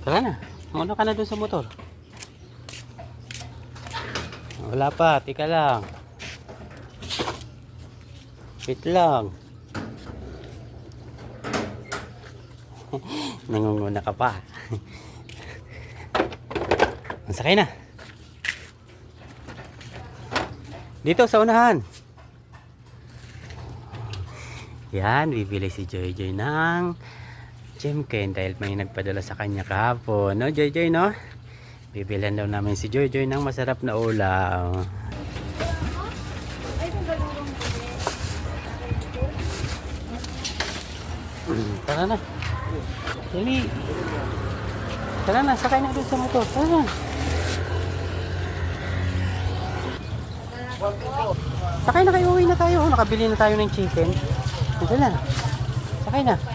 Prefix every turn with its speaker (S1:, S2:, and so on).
S1: Tara na. Muna ka na dun sa motor. Wala pa. Tika lang. Wait lang. Nangunguna ka pa. Sakay na. Dito sa unahan. Yan, bibili si Joy Joy ng Jimken dahil may nagpadala sa kanya kahapon. No, Joy Joy, no? Bibilan daw namin si Joy Joy ng masarap na ulam. Tara na. Dali. Tara na, sakay na doon sa motor. Tara na. Sakay na kayo, uwi na tayo. Nakabili na tayo ng chicken. Tara na. Sakay na.